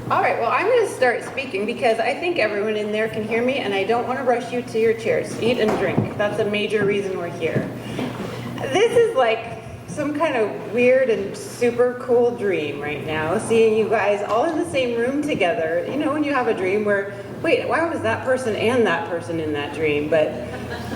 All right, well, I'm going to start speaking because I think everyone in there can hear me, and I don't want to rush you to your chairs. Eat and drink. That's a major reason we're here. This is like some kind of weird and super cool dream right now, seeing you guys all in the same room together. You know, when you have a dream where, wait, why was that person and that person in that dream? But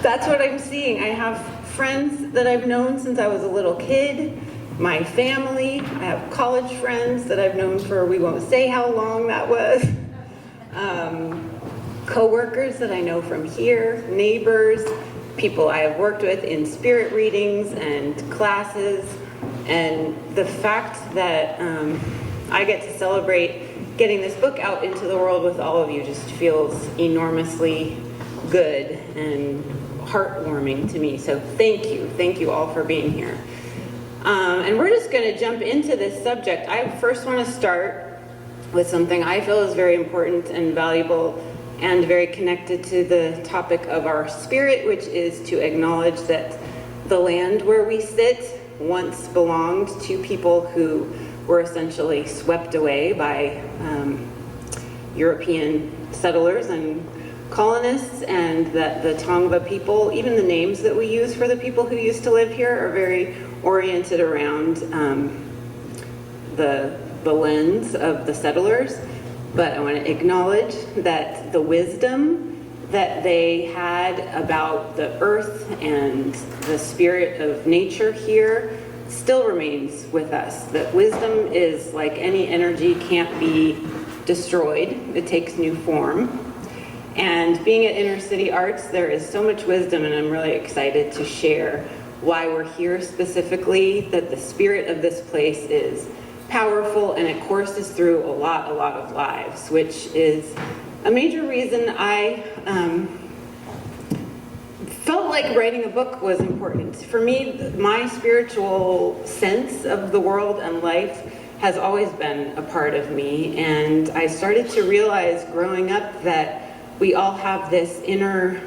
that's what I'm seeing. I have friends that I've known since I was a little kid. My family, I have college friends that I've known for, we won't say how long that was. Co-workers that I know from here, neighbors, people I have worked with in spirit readings and classes. And the fact that I get to celebrate getting this book out into the world with all of you just feels enormously good and heartwarming to me. So thank you all for being here. And we're just going to jump into this subject. I first want to start with something I feel is very important and valuable and very connected to the topic of our spirit, which is to acknowledge that the land where we sit once belonged to people who were essentially swept away by European settlers and colonists, and that the Tongva people, even the names that we use for the people who used to live here, are very oriented around the lens of the settlers. But I want to acknowledge that the wisdom that they had about the earth and the spirit of nature here still remains with us. That wisdom is like any energy, can't be destroyed. It takes new form. And being at Inner City Arts, there is so much wisdom, and I'm really excited to share why we're here specifically, that the spirit of this place is powerful and it courses through a lot of lives, which is a major reason I felt like writing a book was important. For me, my spiritual sense of the world and life has always been a part of me, and I started to realize growing up that we all have this inner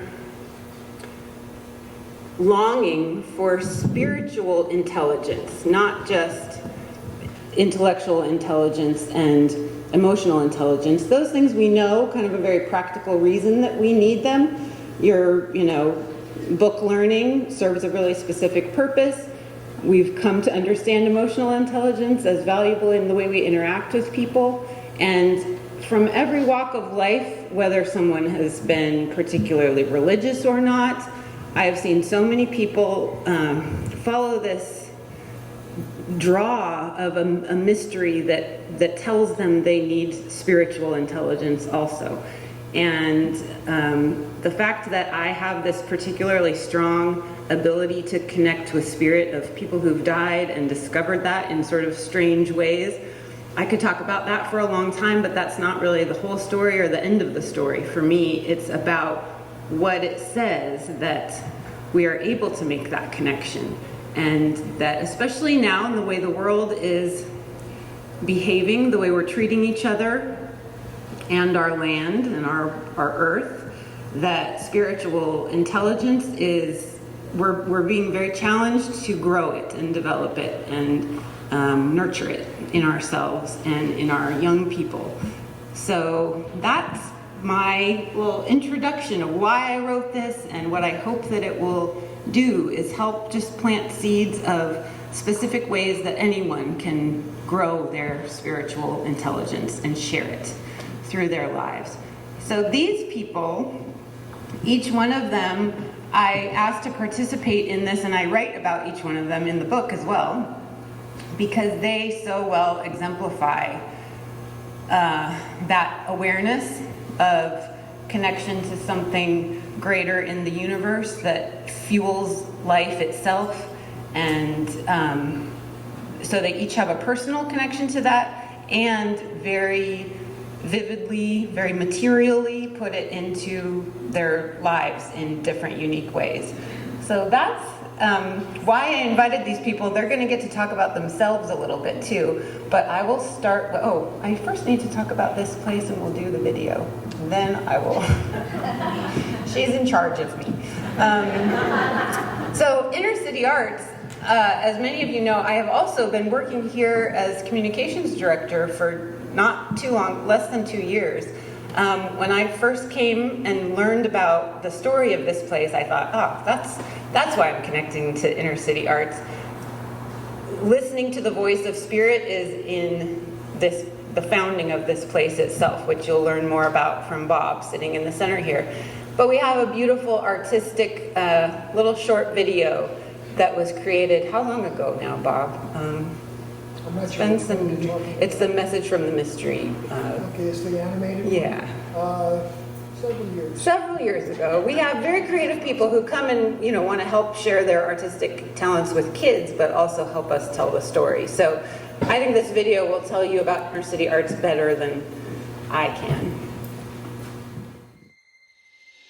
longing for spiritual intelligence, not just intellectual intelligence and emotional intelligence. Those things we know, kind of a very practical reason that we need them. Book learning serves a really specific purpose. We've come to understand emotional intelligence as valuable in the way we interact with people. And from every walk of life, whether someone has been particularly religious or not, I have seen so many people follow this draw of a mystery that tells them they need spiritual intelligence also. And the fact that I have this particularly strong ability to connect with spirit of people who've died and discovered that in sort of strange ways, I could talk about that for a long time, but that's not really the whole story or the end of the story. For me, it's about what it says that we are able to make that connection. And that especially now in the way the world is behaving, the way we're treating each other and our land and our earth, that spiritual intelligence is, we're being very challenged to grow it and develop it and nurture it in ourselves and in our young people. So that's my little introduction of why I wrote this, and what I hope that it will do is help just plant seeds of specific ways that anyone can grow their spiritual intelligence and share it through their lives. So these people, each one of them, I asked to participate in this, and I write about each one of them in the book as well, because they so well exemplify that awareness of connection to something greater in the universe that fuels life itself. And so they each have a personal connection to that, and very vividly, very materially put it into their lives in different unique ways. So that's why I invited these people. They're going to get to talk about themselves a little bit too, but I will start. I first need to talk about this place, and we'll do the video. Then I will. She's in charge of me. So Inner City Arts, as many of you know, I have also been working here as communications director for not too long, less than 2 years. When I first came and learned about the story of this place, I thought, oh, that's why I'm connecting to inner city arts. Listening to the voice of spirit is in the founding of this place itself, which you'll learn more about from Bob sitting in the center here. But we have a beautiful artistic little short video that was created, how long ago now, Bob? I'm not sure. It's the Message from the Mystery. Okay, it's the animated one? Yeah. Several years. Several years ago. We have very creative people who come and want to help share their artistic talents with kids, but also help us tell the story. So I think this video will tell you about inner city arts better than I can.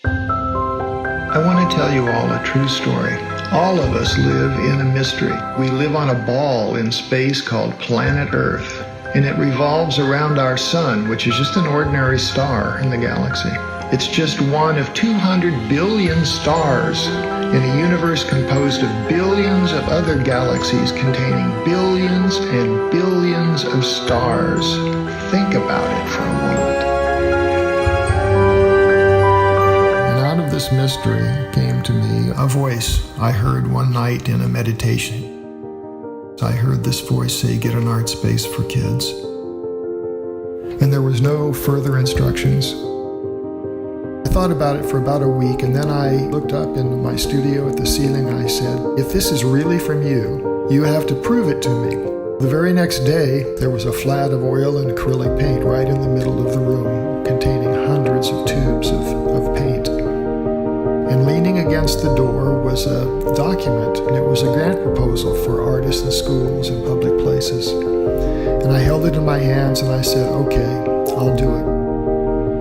I want to tell you all a true story. All of us live in a mystery. We live on a ball in space called planet Earth, and it revolves around our sun, which is just an ordinary star in the galaxy. It's just one of 200 billion stars in a universe composed of billions of other galaxies containing billions and billions of stars. Think about it for a moment. And out of this mystery came to me a voice I heard one night in a meditation. I heard this voice say, "Get an art space for kids." And there was no further instructions. I thought about it for about a week, and then I looked up in my studio at the ceiling and I said, if this is really from you, you have to prove it to me. The very next day, there was a flat of oil and acrylic paint right in the middle of the room, containing hundreds of tubes of paint. And leaning against the door was a document, and it was a grant proposal for artists in schools and public places. And I held it in my hands and I said, okay, I'll do it.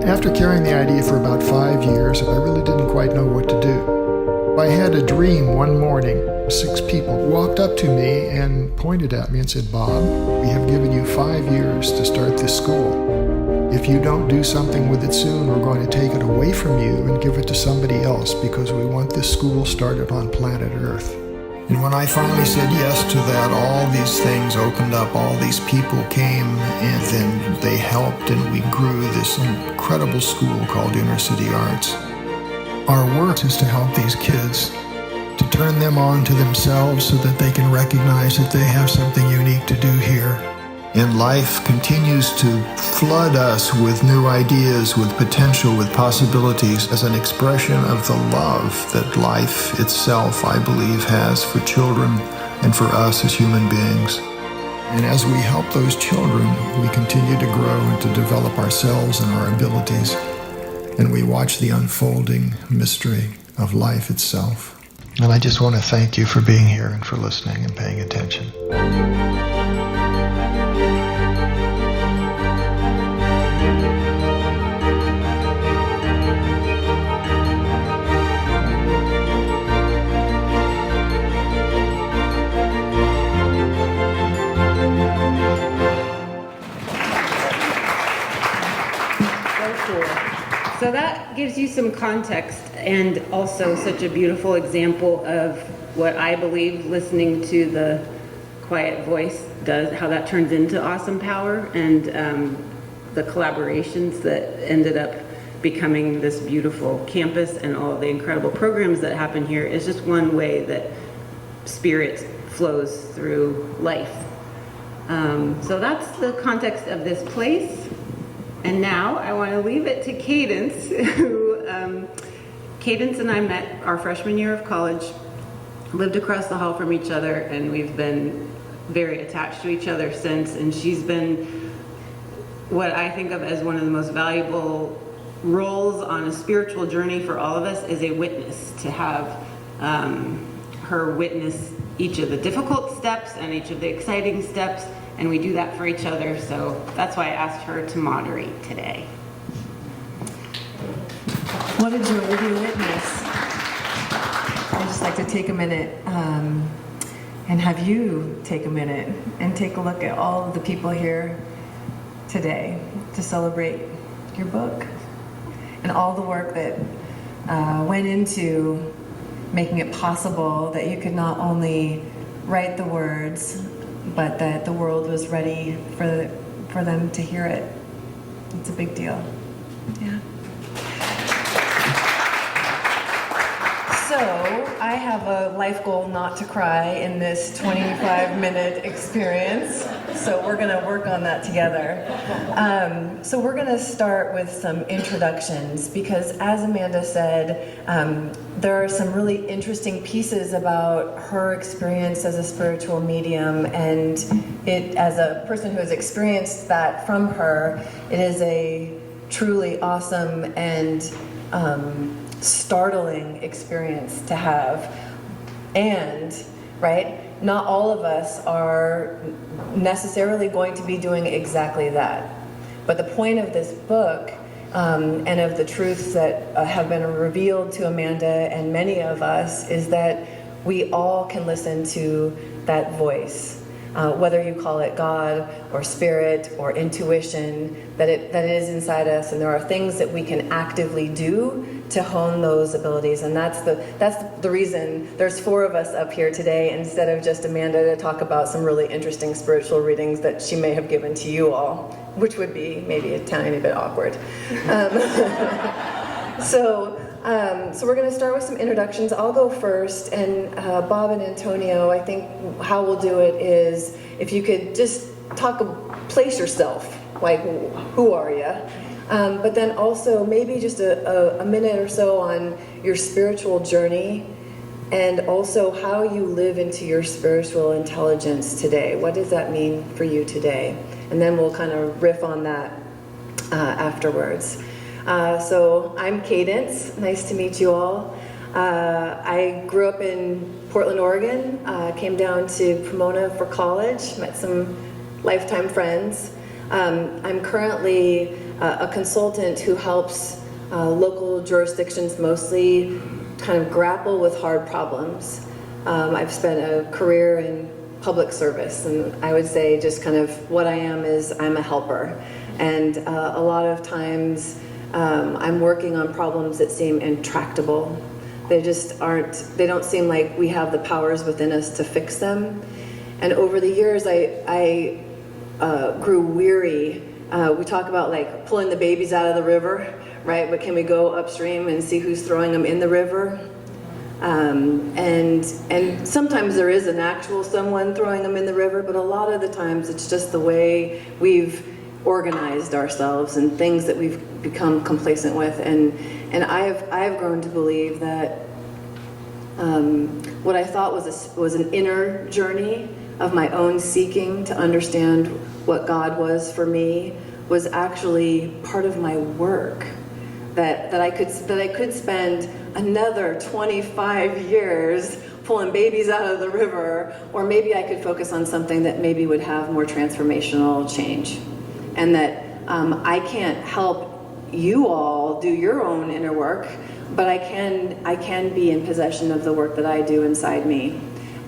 After carrying the idea for about 5 years, I really didn't quite know what to do. I had a dream one morning. 6 people walked up to me and pointed at me and said, "Bob, we have given you 5 years to start this school. If you don't do something with it soon, we're going to take it away from you and give it to somebody else because we want this school started on planet Earth." And when I finally said yes to that, all these things opened up, all these people came, and then they helped, and we grew this incredible school called Inner City Arts. Our work is to help these kids, to turn them on to themselves so that they can recognize that they have something unique to do here. And life continues to flood us with new ideas, with potential, with possibilities as an expression of the love that life itself, I believe, has for children and for us as human beings. And as we help those children, we continue to grow and to develop ourselves and our abilities. And we watch the unfolding mystery of life itself. And I just want to thank you for being here and for listening and paying attention. So that gives you some context and also such a beautiful example of what I believe listening to the quiet voice does, how that turns into awesome power, and the collaborations that ended up becoming this beautiful campus and all the incredible programs that happen here is just one way that spirit flows through life. So that's the context of this place. And now I want to leave it to Cadence, who Cadence and I met our freshman year of college, lived across the hall from each other, and we've been very attached to each other since. And she's been what I think of as one of the most valuable roles on a spiritual journey for all of us, is a witness, to have her witness each of the difficult steps and each of the exciting steps. And we do that for each other, so that's why I asked her to moderate today. What a joy to be a witness. I'd just like to take a minute and have you take a minute and take a look at all of the people here today to celebrate your book and all the work that went into making it possible that you could not only write the words, but that the world was ready for for them to hear it. It's a big deal. Yeah. So I have a life goal not to cry in this 25-minute experience. So we're going to work on that together. So we're going to start with some introductions because, as Amanda said, there are some really interesting pieces about her experience as a spiritual medium, and it, as a person who has experienced that from her, it is a truly awesome and startling experience to have. And, right, not all of us are necessarily going to be doing exactly that. But the point of this book and of the truths that have been revealed to Amanda and many of us is that we all can listen to that voice. Whether you call it God or spirit or intuition, that it is inside us, and there are things that we can actively do to hone those abilities. And that's the reason there's 4 of us up here today instead of just Amanda to talk about some really interesting spiritual readings that she may have given to you all, which would be maybe a tiny bit awkward. So we're going to start with some introductions. I'll go first, and Bob and Antonio, I think how we'll do it is if you could just place yourself, like who are you? But then also maybe just a minute or so on your spiritual journey, and also how you live into your spiritual intelligence today. What does that mean for you today? And then we'll kind of riff on that afterwards. So I'm Cadence. Nice to meet you all. I grew up in Portland, Oregon. Came down to Pomona for college. Met some lifetime friends. I'm currently a consultant who helps local jurisdictions mostly kind of grapple with hard problems. I've spent a career in public service, and I would say just kind of what I am is I'm a helper. And a lot of times I'm working on problems that seem intractable. They don't seem like we have the powers within us to fix them. And over the years, I grew weary. We talk about like pulling the babies out of the river, right? But can we go upstream and see who's throwing them in the river? And sometimes there is an actual someone throwing them in the river, but a lot of the times it's just the way we've organized ourselves and things that we've become complacent with. And I've grown to believe that what I thought was an inner journey of my own seeking to understand what God was for me was actually part of my work. That I could spend another 25 years pulling babies out of the river, or maybe I could focus on something that maybe would have more transformational change. And that I can't help you all do your own inner work, but I can be in possession of the work that I do inside me.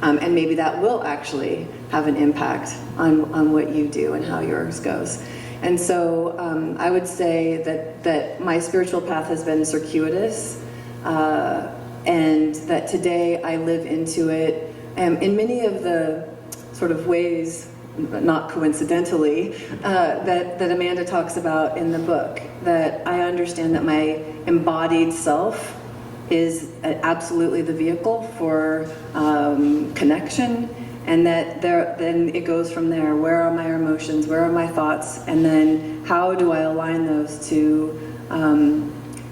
And maybe that will actually have an impact on what you do and how yours goes. And so I would say that my spiritual path has been circuitous, and that today I live into it in many of the sort of ways, not coincidentally, that Amanda talks about in the book. That I understand that my embodied self is absolutely the vehicle for connection, and that then it goes from there. Where are my emotions? Where are my thoughts? And then how do I align those to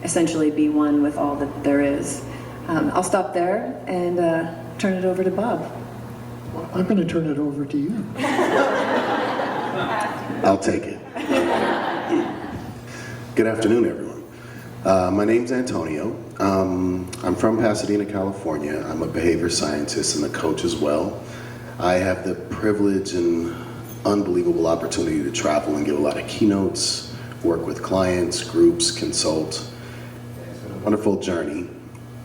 essentially be one with all that there is? I'll stop there and turn it over to Bob. Well, I'm going to turn it over to you. I'll take it. Good afternoon, everyone. My name's Antonio. I'm from Pasadena, California. I'm a behavior scientist and a coach as well. I have the privilege and unbelievable opportunity to travel and give a lot of keynotes, work with clients, groups, consult. It's been a wonderful journey.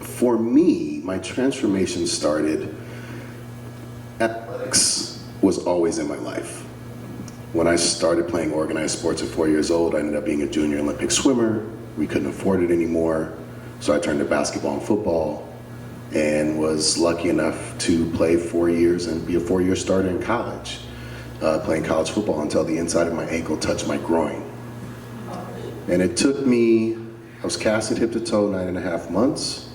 For me, my transformation started. Athletics was always in my life. When I started playing organized sports at 4 years old, I ended up being a junior Olympic swimmer. We couldn't afford it anymore, so I turned to basketball and football and was lucky enough to play 4 years and be a 4-year starter in college. playing college football until the inside of my ankle touched my groin. And it took me, I was casted hip to toe 9.5 months.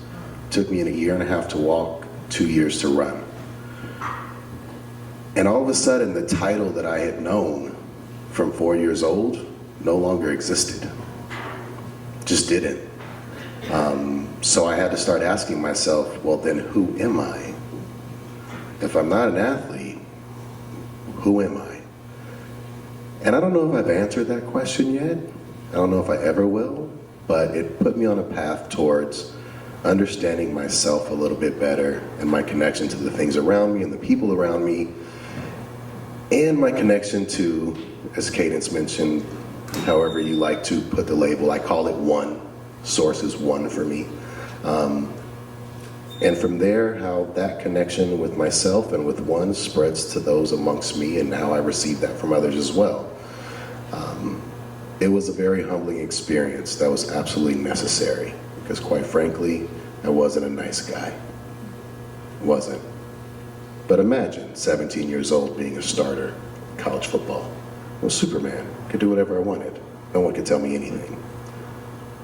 It took me 1.5 years to walk, 2 years to run. And all of a sudden, the title that I had known from 4 years old no longer existed. Just didn't. So I had to start asking myself, well, then who am I? If I'm not an athlete, who am I? And I don't know if I've answered that question yet. I don't know if I ever will, but it put me on a path towards understanding myself a little bit better and my connection to the things around me and the people around me, and my connection to, as Cadence mentioned, however you like to put the label, I call it one. Source is one for me. And from there, how that connection with myself and with one spreads to those amongst me, and now I receive that from others as well. It was a very humbling experience that was absolutely necessary, because quite frankly, I wasn't a nice guy. Wasn't. But imagine 17 years old being a starter in college football. I was Superman. Could do whatever I wanted. No one could tell me anything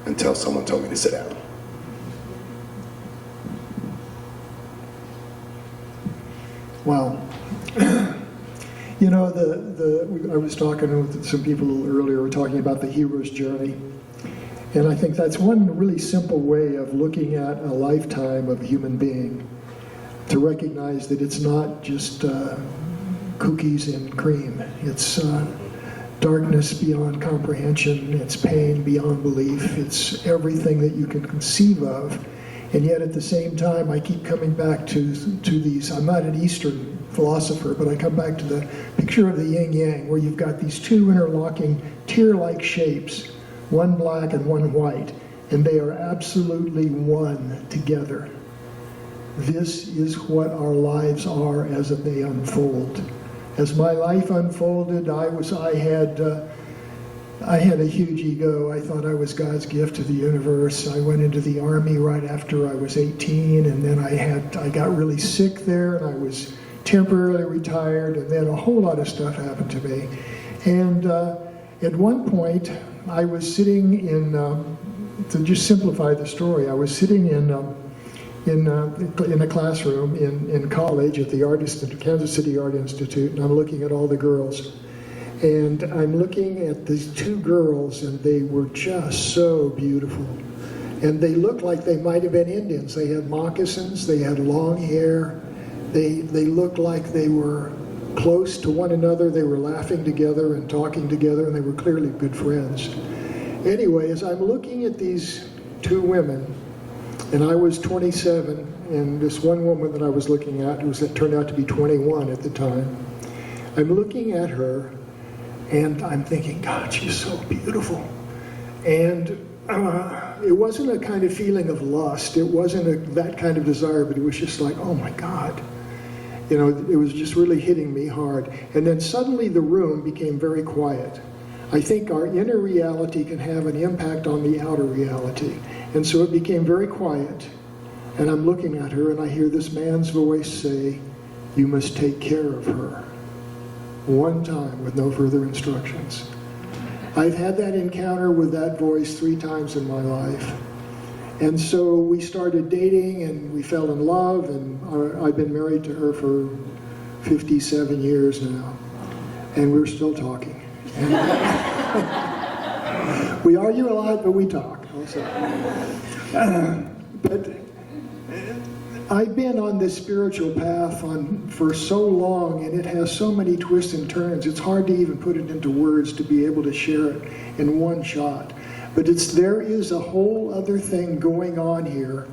until someone told me to sit down. Wow. You know, I was talking with some people earlier, talking about the hero's journey. And I think that's one really simple way of looking at a lifetime of a human being, to recognize that it's not just cookies and cream. It's darkness beyond comprehension. It's pain beyond belief. It's everything that you can conceive of. And yet at the same time, I keep coming back to these. I'm not an Eastern philosopher, but I come back to the picture of the yin-yang, where you've got these two interlocking tear-like shapes, one black and one white, and they are absolutely one together. This is what our lives are as they unfold. As my life unfolded, I had a huge ego. I thought I was God's gift to the universe. I went into the Army right after I was 18, and then I got really sick there, and I was temporarily retired, and then a whole lot of stuff happened to me. And at one point, I was sitting in, to just simplify the story, I was sitting in a classroom in college at the Kansas City Art Institute, and I'm looking at all the girls. And I'm looking at these two girls, and they were just so beautiful. And they looked like they might have been Indians. They had moccasins, they had long hair, they looked like they were close to one another. They were laughing together and talking together, and they were clearly good friends. Anyway, as I'm looking at these two women, and I was 27, and this one woman that I was looking at, turned out to be 21 at the time, I'm looking at her, and I'm thinking, God, she's so beautiful. And it wasn't a kind of feeling of lust. It wasn't that kind of desire, but it was just like, oh my God. You know, it was just really hitting me hard. And then suddenly the room became very quiet. I think our inner reality can have an impact on the outer reality. And so it became very quiet. And I'm looking at her, and I hear this man's voice say, you must take care of her. One time with no further instructions. I've had that encounter with that voice 3 times in my life. And so we started dating, and we fell in love, and I've been married to her for 57 years now. And we're still talking. We argue a lot, but we talk also. But I've been on this spiritual path for so long, and it has so many twists and turns. It's hard to even put it into words to be able to share it in one shot. But there is a whole other thing going on here,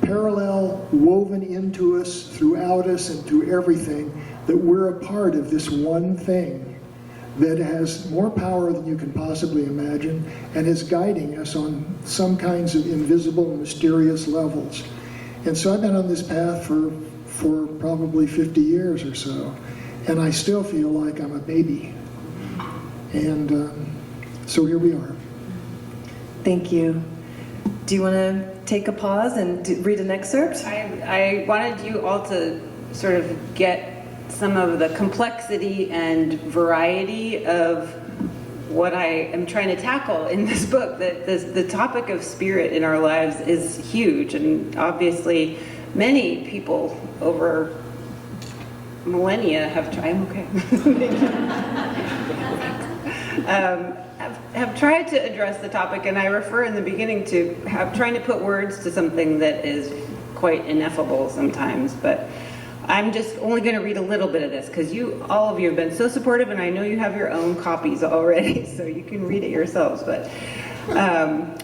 parallel, woven into us, throughout us, and through everything, that we're a part of this one thing that has more power than you can possibly imagine, and is guiding us on some kinds of invisible and mysterious levels. And so I've been on this path for probably 50 years or so, and I still feel like I'm a baby. And so here we are. Thank you. Do you want to take a pause and read an excerpt? I wanted you all to sort of get some of the complexity and variety of what I am trying to tackle in this book. That the topic of spirit in our lives is huge, and obviously many people over millennia have tried. I'm okay. Have tried to address the topic, and I refer in the beginning to trying to put words to something that is quite ineffable sometimes, but I'm just only going to read a little bit of this because all of you have been so supportive, and I know you have your own copies already, so you can read it yourselves, but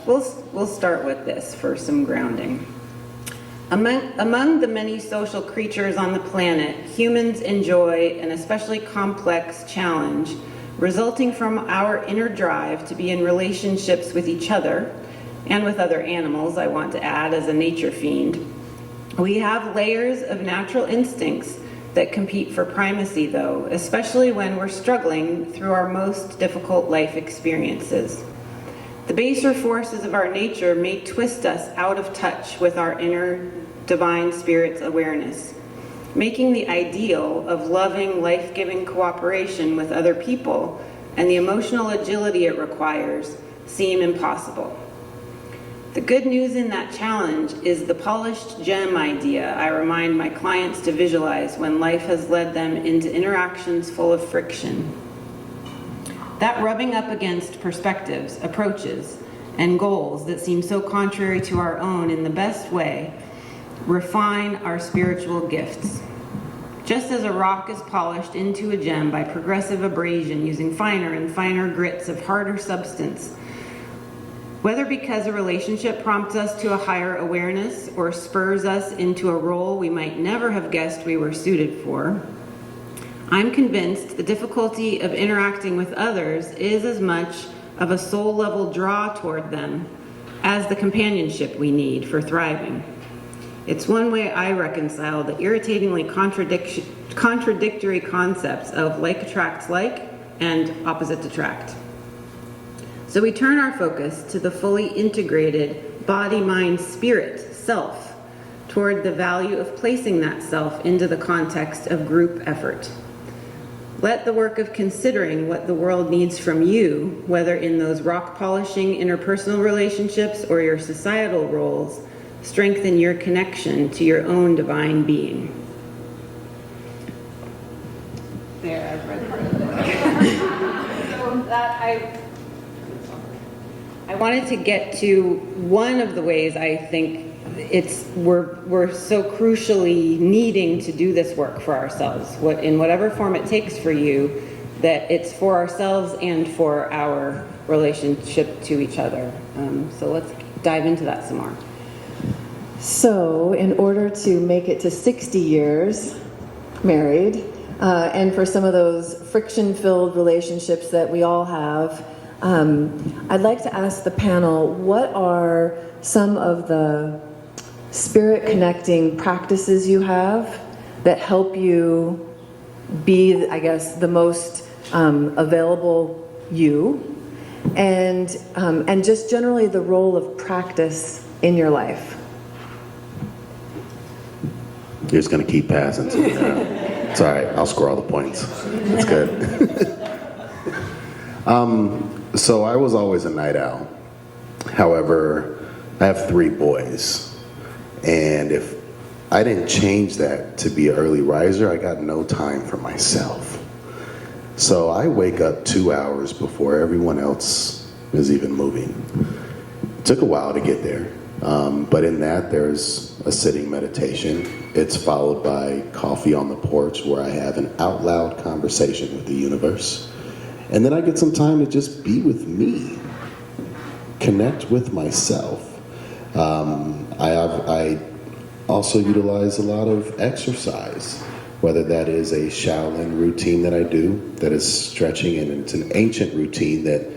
we'll start with this for some grounding. Among the many social creatures on the planet, humans enjoy an especially complex challenge resulting from our inner drive to be in relationships with each other and with other animals, I want to add, as a nature fiend. We have layers of natural instincts that compete for primacy, though, especially when we're struggling through our most difficult life experiences. The baser forces of our nature may twist us out of touch with our inner divine spirit's awareness, making the ideal of loving, life-giving cooperation with other people and the emotional agility it requires seem impossible. The good news in that challenge is the polished gem idea I remind my clients to visualize when life has led them into interactions full of friction. That rubbing up against perspectives, approaches, and goals that seem so contrary to our own in the best way refine our spiritual gifts. Just as a rock is polished into a gem by progressive abrasion using finer and finer grits of harder substance, whether because a relationship prompts us to a higher awareness or spurs us into a role we might never have guessed we were suited for, I'm convinced the difficulty of interacting with others is as much of a soul-level draw toward them as the companionship we need for thriving. It's one way I reconcile the irritatingly contradictory concepts of like attracts like and opposites attract. So we turn our focus to the fully integrated body, mind, spirit, self, toward the value of placing that self into the context of group effort. Let the work of considering what the world needs from you, whether in those rock-polishing interpersonal relationships or your societal roles, strengthen your connection to your own divine being. There, I've read part of it. So that I wanted to get to one of the ways I think we're so crucially needing to do this work for ourselves, in whatever form it takes for you, that it's for ourselves and for our relationship to each other. So let's dive into that some more. So, in order to make it to 60 years married, and for some of those friction-filled relationships that we all have, I'd like to ask the panel, what are some of the spirit-connecting practices you have that help you be, I guess, the most available you, and just generally the role of practice in your life? You're just going to keep passing to me now. It's all right. I'll score all the points. It's good. So I was always a night owl. However, I have 3 boys. And if I didn't change that to be an early riser, I got no time for myself. So I wake up 2 hours before everyone else is even moving. It took a while to get there. But in that, there's a sitting meditation. It's followed by coffee on the porch where I have an out loud conversation with the universe. And then I get some time to just be with me, connect with myself. I also utilize a lot of exercise, whether that is a Shaolin routine that I do, that is stretching, and it's an ancient routine that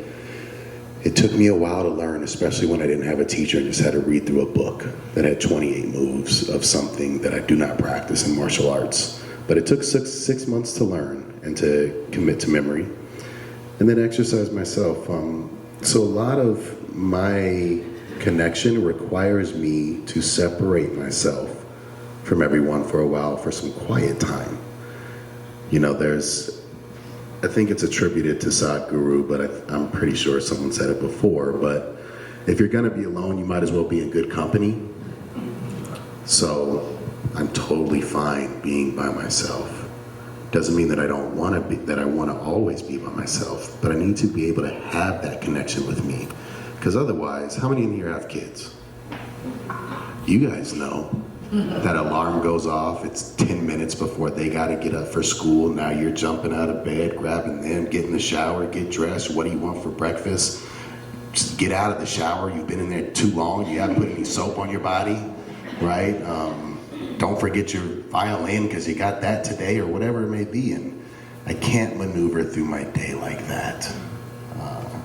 it took me a while to learn, especially when I didn't have a teacher and just had to read through a book that had 28 moves of something that I do not practice in martial arts. But it took six months to learn and to commit to memory. And then exercise myself. So a lot of my connection requires me to separate myself from everyone for a while for some quiet time. You know, I think it's attributed to Sadhguru, but I'm pretty sure someone said it before, but if you're gonna be alone, you might as well be in good company. So I'm totally fine being by myself. Doesn't mean that I don't want to be, that I want to always be by myself, but I need to be able to have that connection with me. Because otherwise, how many in here have kids? You guys know that alarm goes off, it's 10 minutes before they got to get up for school. Now you're jumping out of bed, grabbing them, get in the shower, get dressed. What do you want for breakfast? Just get out of the shower. You've been in there too long. You haven't put any soap on your body, right? Don't forget your violin because you got that today or whatever it may be. And I can't maneuver through my day like that.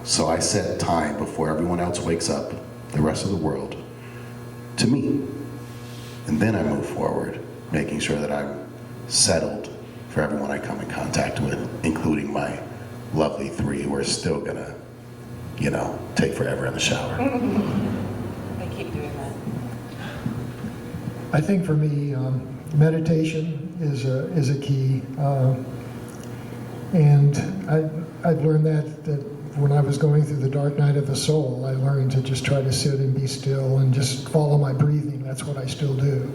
So I set time before everyone else wakes up, the rest of the world, to me. And then I move forward, making sure that I'm settled for everyone I come in contact with, including my lovely 3 who are still gonna, take forever in the shower. I keep doing that. I think for me, meditation is a key, and I've learned that when I was going through the dark night of the soul, I learned to just try to sit and be still and just follow my breathing. That's what I still do.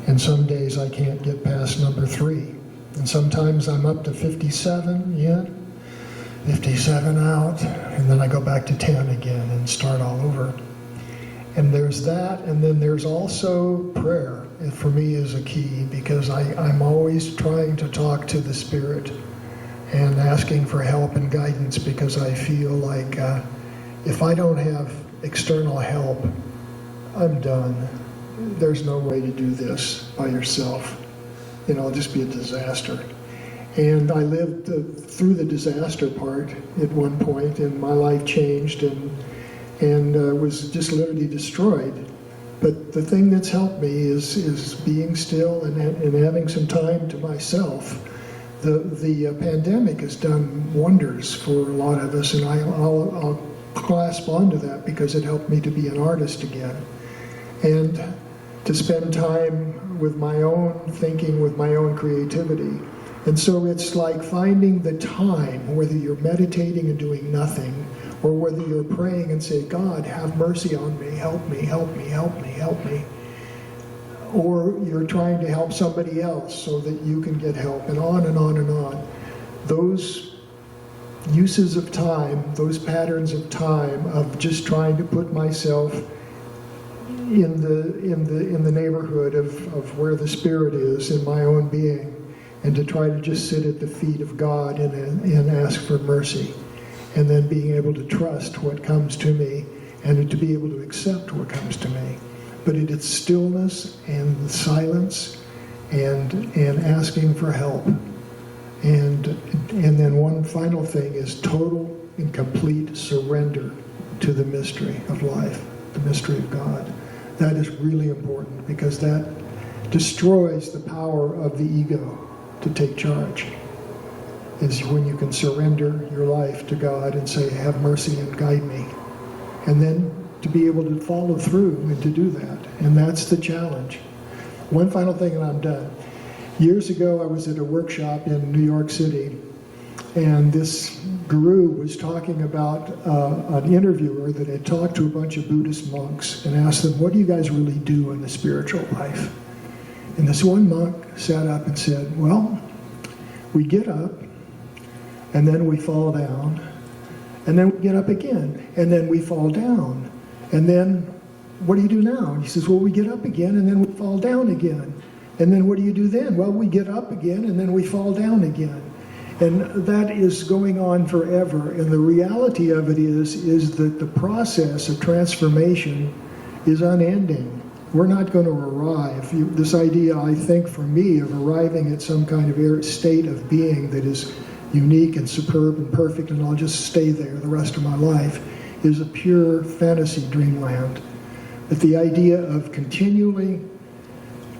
And some days I can't get past number 3, and sometimes I'm up to 57 in, 57 out, and then I go back to 10 again and start all over. And there's that, and then there's also prayer. It for me is a key because I'm always trying to talk to the Spirit and asking for help and guidance, because I feel like if I don't have external help, I'm done. There's no way to do this by yourself. It'll just be a disaster. And I lived through the disaster part at one point, and my life changed and was just literally destroyed. But the thing that's helped me is being still and having some time to myself. The pandemic has done wonders for a lot of us, and I'll clasp onto that because it helped me to be an artist again. And to spend time with my own thinking, with my own creativity. And so it's like finding the time, whether you're meditating and doing nothing, or whether you're praying and say, God, have mercy on me, help me, help me, help me, help me. Or you're trying to help somebody else so that you can get help, and on and on and on. Those uses of time, those patterns of time of just trying to put myself in the neighborhood of where the Spirit is in my own being, and to try to just sit at the feet of God and ask for mercy, and then being able to trust what comes to me and to be able to accept what comes to me. But it's stillness and silence and asking for help. And then one final thing is total and complete surrender to the mystery of life, the mystery of God. That is really important, because that destroys the power of the ego to take charge. Is when you can surrender your life to God and say, have mercy and guide me. And then to be able to follow through and to do that. And that's the challenge. One final thing and I'm done. Years ago, I was at a workshop in New York City, and this guru was talking about an interviewer that had talked to a bunch of Buddhist monks and asked them, what do you guys really do in the spiritual life? And this one monk sat up and said, well, we get up, and then we fall down, and then we get up again, and then we fall down. And then, what do you do now? And he says, well, we get up again, and then we fall down again. And then what do you do then? Well, we get up again, and then we fall down again. And that is going on forever. And the reality of it is that the process of transformation is unending. We're not going to arrive. This idea, I think, for me, of arriving at some kind of state of being that is unique and superb and perfect, and I'll just stay there the rest of my life, is a pure fantasy dreamland. But the idea of continually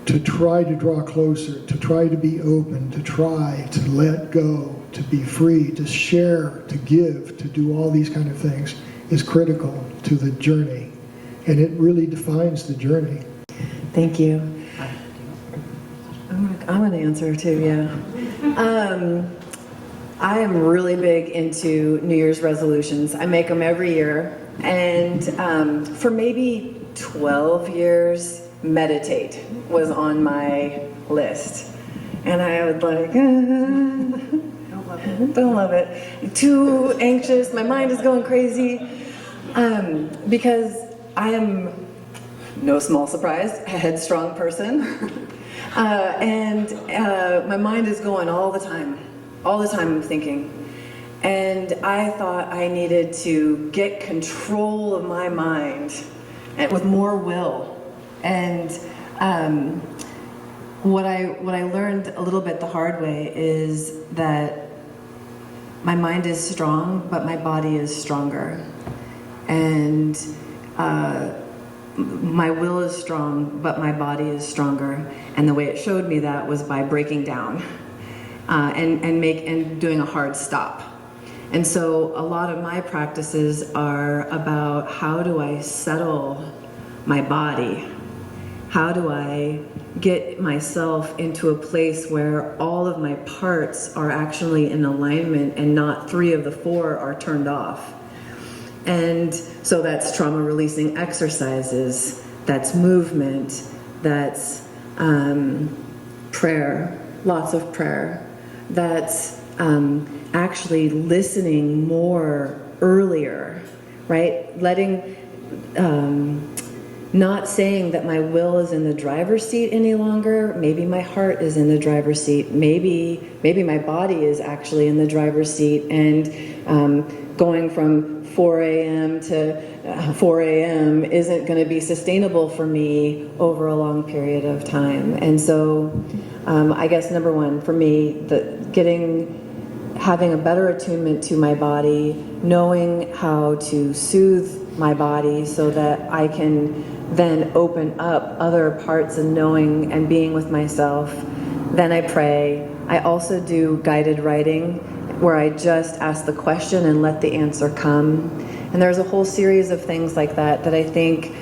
to try to draw closer, to try to be open, to try to let go, to be free, to share, to give, to do all these kind of things is critical to the journey. And it really defines the journey. Thank you. I'm going to answer too, yeah. I am really big into New Year's resolutions. I make them every year. And for maybe 12 years, meditate was on my list. And I would like, don't love it. Too anxious, my mind is going crazy. Because I am, no small surprise, a headstrong person. And my mind is going all the time. All the time I'm thinking. And I thought I needed to get control of my mind and with more will. And what I learned a little bit the hard way is that my mind is strong, but my body is stronger. And my will is strong, but my body is stronger. And the way it showed me that was by breaking down and doing a hard stop. And so a lot of my practices are about how do I settle my body? How do I get myself into a place where all of my parts are actually in alignment and not 3 of the 4 are turned off? And so that's trauma releasing exercises, that's movement, that's prayer, lots of prayer, that's actually listening more earlier, right? Letting, not saying that my will is in the driver's seat any longer. Maybe my heart is in the driver's seat. Maybe my body is actually in the driver's seat, and going from 4 a.m. to 4 a.m. isn't going to be sustainable for me over a long period of time. And so I guess number 1 for me, having a better attunement to my body, knowing how to soothe my body so that I can then open up other parts and knowing and being with myself. Then I pray. I also do guided writing where I just ask the question and let the answer come. And there's a whole series of things like that I think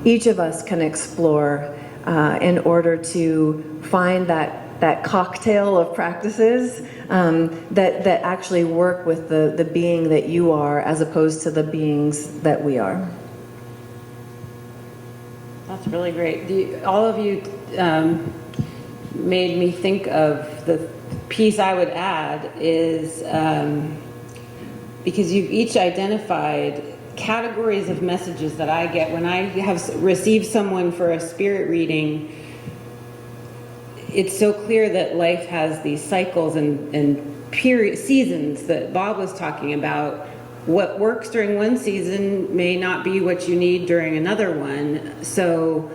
each of us can explore in order to find that cocktail of practices that actually work with the being that you are as opposed to the beings that we are. That's really great. All of you made me think of the piece I would add is because you've each identified categories of messages that I get when I have received someone for a spirit reading. It's so clear that life has these cycles and period seasons that Bob was talking about. What works during one season may not be what you need during another one. So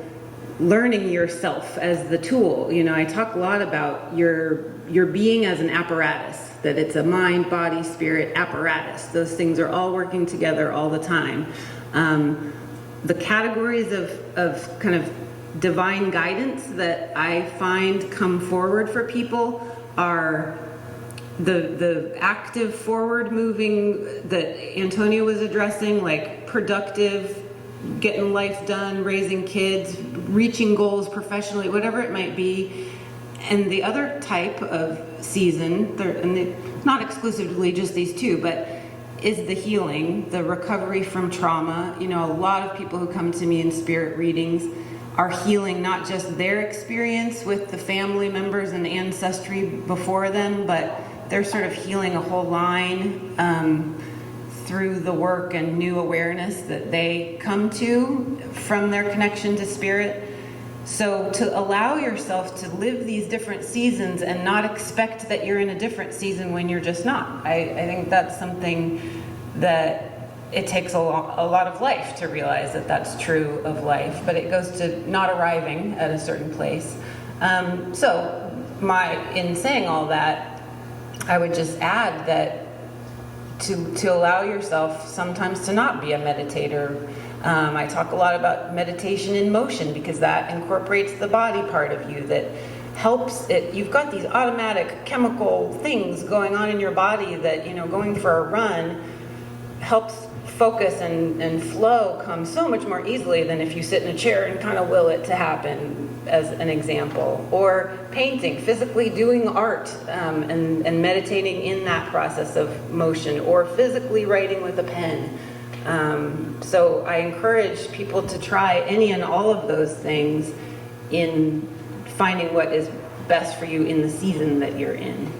learning yourself as the tool. I talk a lot about your being as an apparatus, that it's a mind, body, spirit apparatus. Those things are all working together all the time. The categories of kind of divine guidance that I find come forward for people are the active forward moving that Antonio was addressing, like productive, getting life done, raising kids, reaching goals professionally, whatever it might be. And the other type of season, not exclusively just these 2, but is the healing, the recovery from trauma. A lot of people who come to me in spirit readings are healing not just their experience with the family members and ancestry before them, but they're sort of healing a whole line through the work and new awareness that they come to from their connection to spirit. So to allow yourself to live these different seasons and not expect that you're in a different season when you're just not. I think that's something that it takes a lot of life to realize that that's true of life, but it goes to not arriving at a certain place. In saying all that, I would just add that to allow yourself sometimes to not be a meditator. I talk a lot about meditation in motion because that incorporates the body part of you that helps it. You've got these automatic chemical things going on in your body that, going for a run helps focus and flow come so much more easily than if you sit in a chair and kind of will it to happen. as an example, or painting, physically doing art, and meditating in that process of motion, or physically writing with a pen. So I encourage people to try any and all of those things in finding what is best for you in the season that you're in.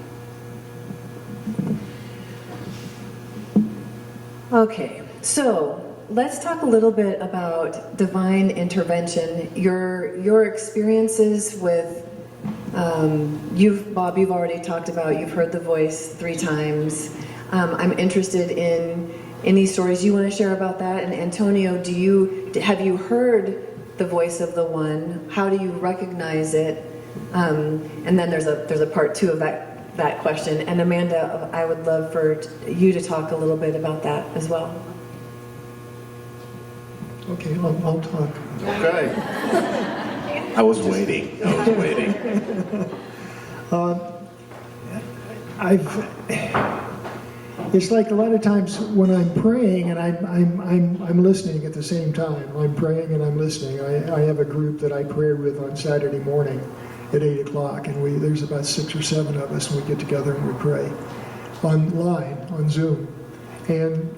Okay, so let's talk a little bit about divine intervention. Your experiences with, Bob, you've already talked about, you've heard the voice 3 times. I'm interested in any stories you want to share about that. And Antonio, have you heard the voice of the one? How do you recognize it? And then there's a part 2 of that question. And Amanda, I would love for you to talk a little bit about that as well. Okay, I'll talk. Okay. I was waiting. It's like a lot of times when I'm praying and I'm listening at the same time. I'm praying and I'm listening. I have a group that I pray with on Saturday morning at 8 o'clock, and there's about 6 or 7 of us, and we get together and we pray online, on Zoom. And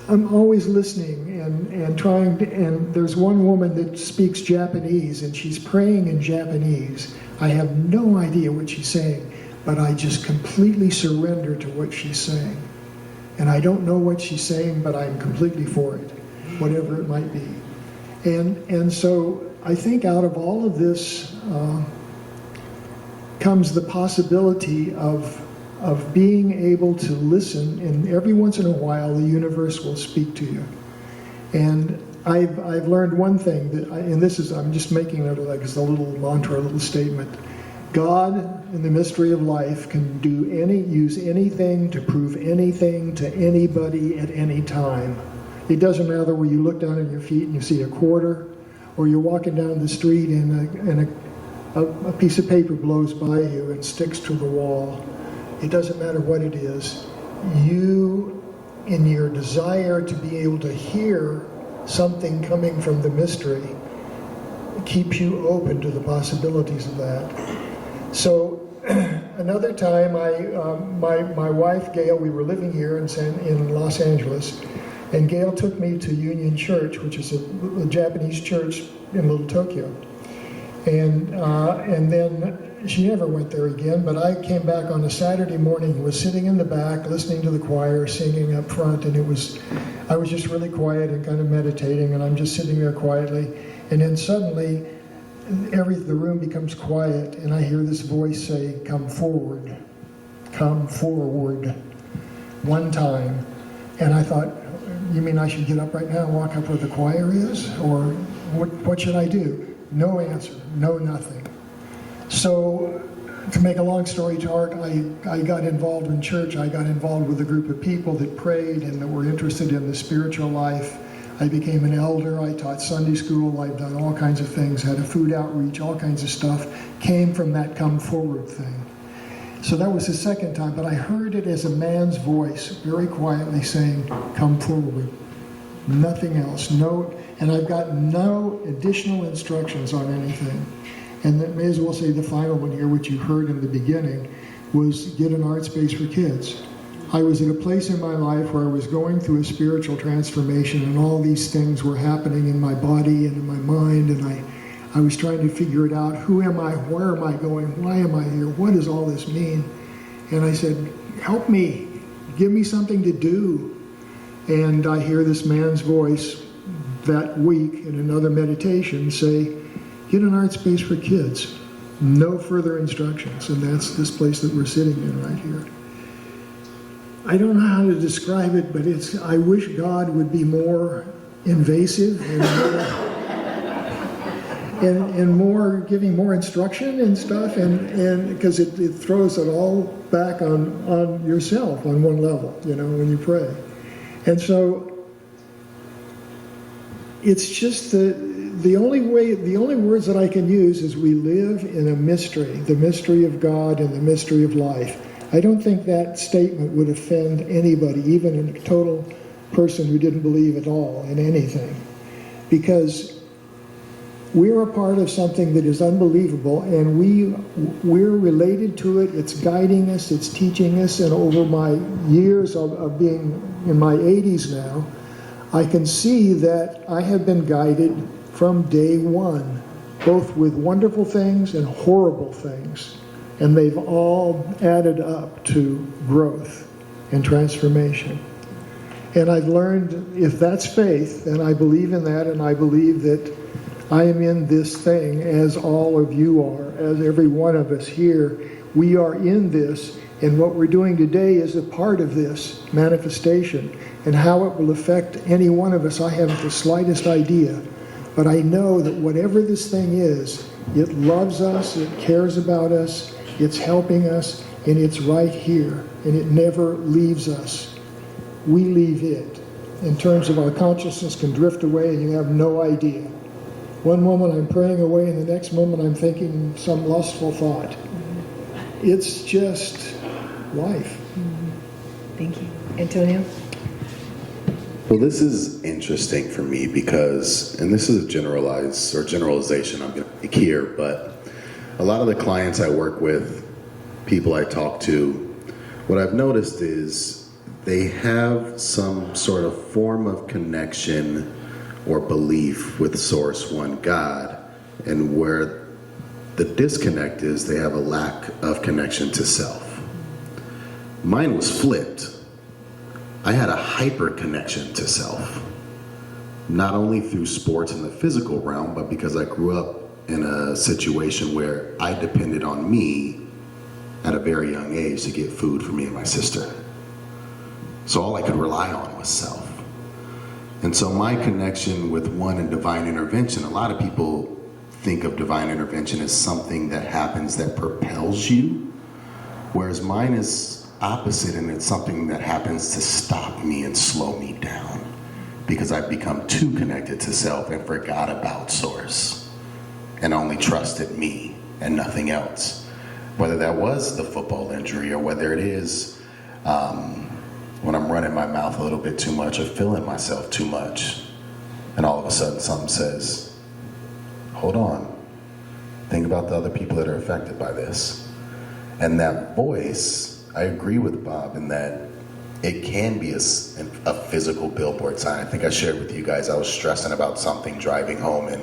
I'm always listening and trying to, and there's one woman that speaks Japanese, and she's praying in Japanese. I have no idea what she's saying, but I just completely surrender to what she's saying. And I don't know what she's saying, but I'm completely for it, whatever it might be. And so I think out of all of this comes the possibility of being able to listen, and every once in a while the universe will speak to you. And I've learned one thing, I'm just making it like as a little mantra, a little statement. God, in the mystery of life, can use anything to prove anything to anybody at any time. It doesn't matter where you look down at your feet and you see a quarter, or you're walking down the street and a piece of paper blows by you and sticks to the wall. It doesn't matter what it is. You, in your desire to be able to hear something coming from the mystery, keeps you open to the possibilities of that. So another time, my wife Gail, we were living here in Los Angeles, and Gail took me to Union Church, which is a Japanese church in Little Tokyo. And then she never went there again, but I came back on a Saturday morning, was sitting in the back, listening to the choir, singing up front, and I was just really quiet and kind of meditating, and I'm just sitting there quietly, and then suddenly the room becomes quiet, and I hear this voice say, come forward, one time. And I thought, you mean I should get up right now and walk up where the choir is? Or what should I do? No answer, no nothing. So, to make a long story short, I got involved in church. I got involved with a group of people that prayed and that were interested in the spiritual life. I became an elder. I taught Sunday school. I've done all kinds of things, had a food outreach, all kinds of stuff came from that come forward thing. So that was the second time, but I heard it as a man's voice, very quietly saying, come forward. Nothing else. And I've got no additional instructions on anything. And that may as well say the final one here, which you heard in the beginning, was get an art space for kids. I was at a place in my life where I was going through a spiritual transformation, and all these things were happening in my body and in my mind, and I was trying to figure it out. Who am I? Where am I going? Why am I here? What does all this mean? And I said, help me. Give me something to do. And I hear this man's voice that week in another meditation say, get an art space for kids. No further instructions. And that's this place that we're sitting in right here. I don't know how to describe it, but I wish God would be more invasive and more giving more instruction and stuff, and because it throws it all back on yourself on one level, when you pray. And so it's just the only words that I can use is we live in a mystery, the mystery of God and the mystery of life. I don't think that statement would offend anybody, even a total person who didn't believe at all in anything. Because we're a part of something that is unbelievable, and we're related to it. It's guiding us, it's teaching us, and over my years of being in my 80s now, I can see that I have been guided from day one, both with wonderful things and horrible things, and they've all added up to growth and transformation. And I've learned, if that's faith, and I believe in that, and I believe that I am in this thing as all of you are, as every one of us here. We are in this, and what we're doing today is a part of this manifestation. And how it will affect any one of us, I haven't the slightest idea. But I know that whatever this thing is, it loves us, it cares about us, it's helping us, and it's right here, and it never leaves us. We leave it. In terms of our consciousness can drift away and you have no idea. One moment I'm praying away and the next moment I'm thinking some lustful thought. It's just life. Thank you. Antonio? Well, this is interesting for me because, and this is a generalization I'm going to make here, but a lot of the clients I work with, people I talk to, what I've noticed is they have some sort of form of connection or belief with Source One God, and where the disconnect is they have a lack of connection to self. Mine was flipped. I had a hyper connection to self, not only through sports in the physical realm, but because I grew up in a situation where I depended on me at a very young age to get food for me and my sister. So all I could rely on was self. And so my connection with One and divine intervention, a lot of people think of divine intervention as something that happens that propels you, whereas mine is opposite, and it's something that happens to stop me and slow me down because I've become too connected to self and forgot about Source and only trusted me and nothing else. Whether that was the football injury or whether it is when I'm running my mouth a little bit too much or feeling myself too much, and all of a sudden something says, hold on, think about the other people that are affected by this. And that voice, I agree with Bob in that it can be a physical billboard sign. I think I shared with you guys, I was stressing about something driving home, and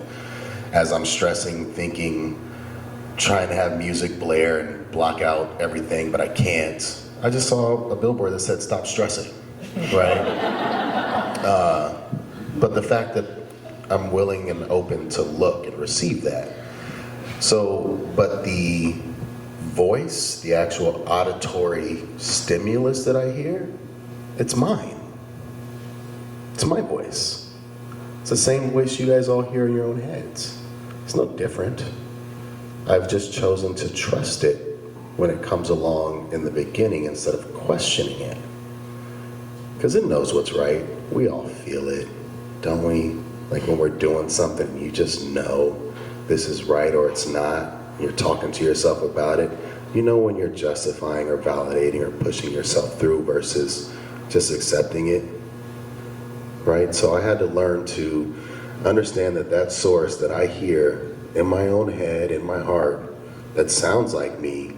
as I'm stressing, thinking, trying to have music blare and block out everything, but I can't. I just saw a billboard that said, stop stressing, right? But the fact that I'm willing and open to look and receive that. So, but the voice, the actual auditory stimulus that I hear, it's mine. It's my voice. It's the same voice you guys all hear in your own heads. It's no different. I've just chosen to trust it when it comes along in the beginning instead of questioning it. Because it knows what's right. We all feel it, don't we? Like when we're doing something, you just know this is right or it's not. You're talking to yourself about it. You know when you're justifying or validating or pushing yourself through versus just accepting it, right? So I had to learn to understand that that source that I hear in my own head, in my heart, that sounds like me,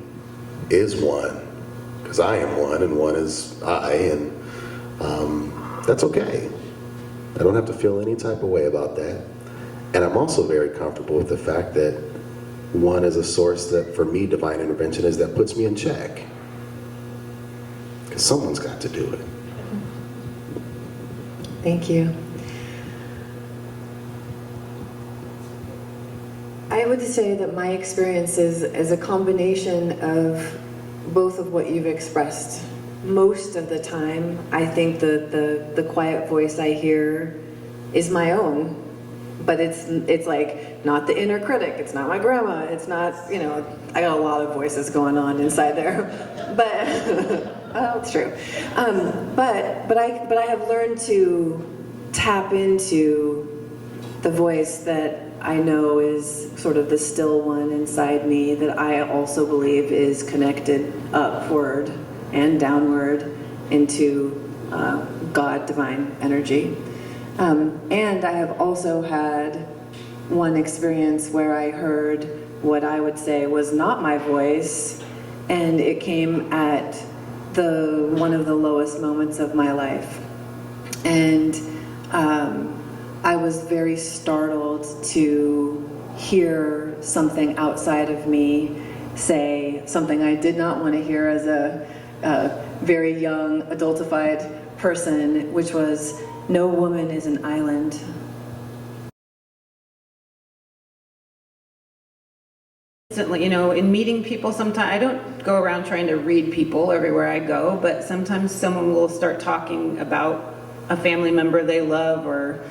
is one, because I am one and one is I, and that's okay. I don't have to feel any type of way about that. And I'm also very comfortable with the fact that one is a source that, for me, divine intervention is that puts me in check. Because someone's got to do it. Thank you. I would say that my experience is a combination of both of what you've expressed. Most of the time, I think the quiet voice I hear is my own, but it's like not the inner critic. It's not my grandma. It's not, I got a lot of voices going on inside there, but oh, it's true. But I have learned to tap into the voice that I know is sort of the still one inside me that I also believe is connected upward and downward into God, divine energy. And I have also had one experience where I heard what I would say was not my voice, and it came at one of the lowest moments of my life. And I was very startled to hear something outside of me say something I did not want to hear as a very young, adultified person, which was, "No woman is an island." You know, in meeting people, sometimes I don't go around trying to read people everywhere I go, but sometimes someone will start talking about a family member they love or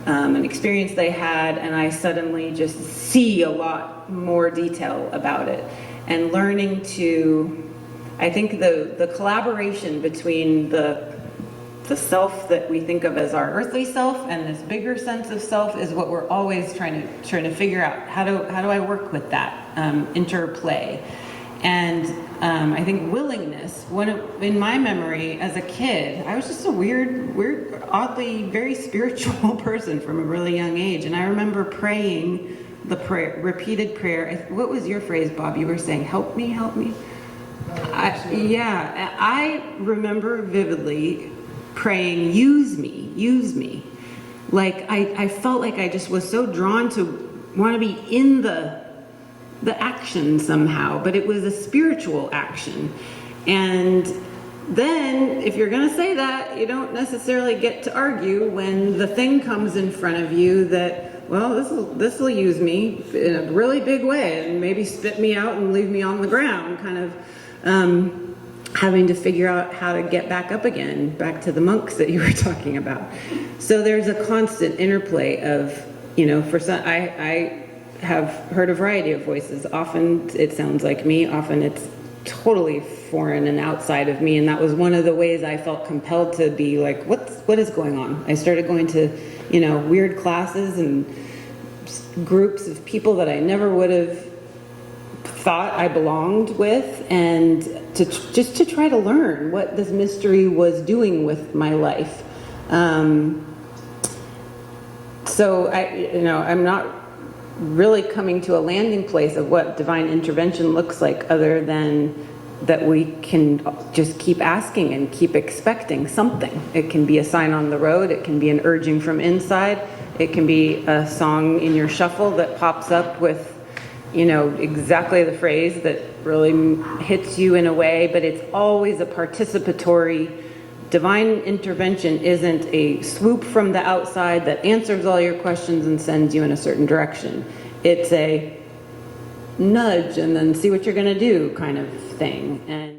an experience they had, and I suddenly just see a lot more detail about it. And learning to, I think the collaboration between the self that we think of as our earthly self and this bigger sense of self is what we're always trying to figure out. How do I work with that interplay? And I think willingness. In my memory as a kid, I was just a weird, oddly very spiritual person from a really young age, and I remember praying the repeated prayer. What was your phrase, Bob? You were saying, "Help me, help me." I remember vividly praying, use me. Like I felt like I just was so drawn to want to be in the action somehow, but it was a spiritual action. And then if you're going to say that, you don't necessarily get to argue when the thing comes in front of you that, well, this will use me in a really big way and maybe spit me out and leave me on the ground, kind of having to figure out how to get back up again, back to the monks that you were talking about. So there's a constant interplay of, you know, for some, I have heard a variety of voices. Often it sounds like me, often it's totally foreign and outside of me, and that was one of the ways I felt compelled to be like, what is going on? I started going to, you know, weird classes and groups of people that I never would have thought I belonged with, and just to try to learn what this mystery was doing with my life. So I'm not really coming to a landing place of what divine intervention looks like, other than that we can just keep asking and keep expecting something. It can be a sign on the road, it can be an urging from inside, it can be a song in your shuffle that pops up with, you know, exactly the phrase that really hits you in a way, but it's always a participatory. Divine intervention isn't a swoop from the outside that answers all your questions and sends you in a certain direction. It's a nudge and then see what you're going to do kind of thing. And